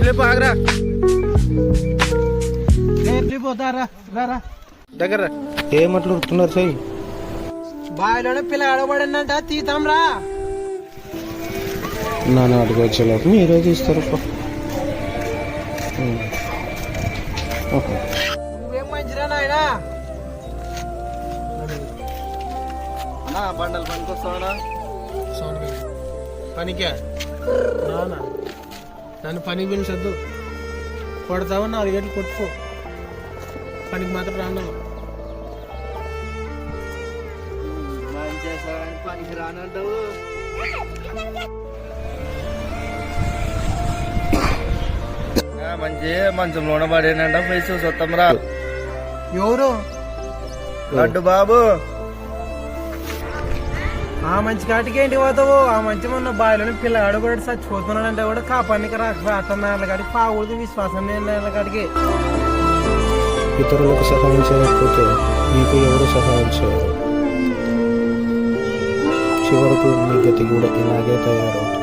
లేపు ఆగరా దగ్గర ఏమట్లుడుతున్నారు సై బావిలోనే పిల్ల ఆడబడిందంట తీతాం రా. నన్ను అటుకు వచ్చేలోపు మీరే తీస్తారు. నువ్వేం మంచిరా నాయనా. బండలు పనికొస్తావా పనికే రానా నన్ను పని పిలిచొద్దు. కొడతావు 4 గంటలు కొట్టుకో. పనికి మాత్రం రాను. పనికి రానంటావు. మంచి మంచంలోన పడేనంట పైసలు సొత్తం రా. ఎవరు? లడ్డు బాబు. ఆ మంచి కాటికి ఏంటి పోతావు? ఆ మంచి మొన్న బావిలోని పిల్ల ఆడబడి చచ్చిపోతున్నాడంటే కూడా కాపానికి రాష్ట్రాల కాడికి పావులకి విశ్వాసం లేని కాడికి. ఇతరులకు సహాయం చేయకపోతే మీకు ఎవరు సహాయం చేయరు. చివరకు మీ గతి కూడా ఇలాగే తయారవుతుంది.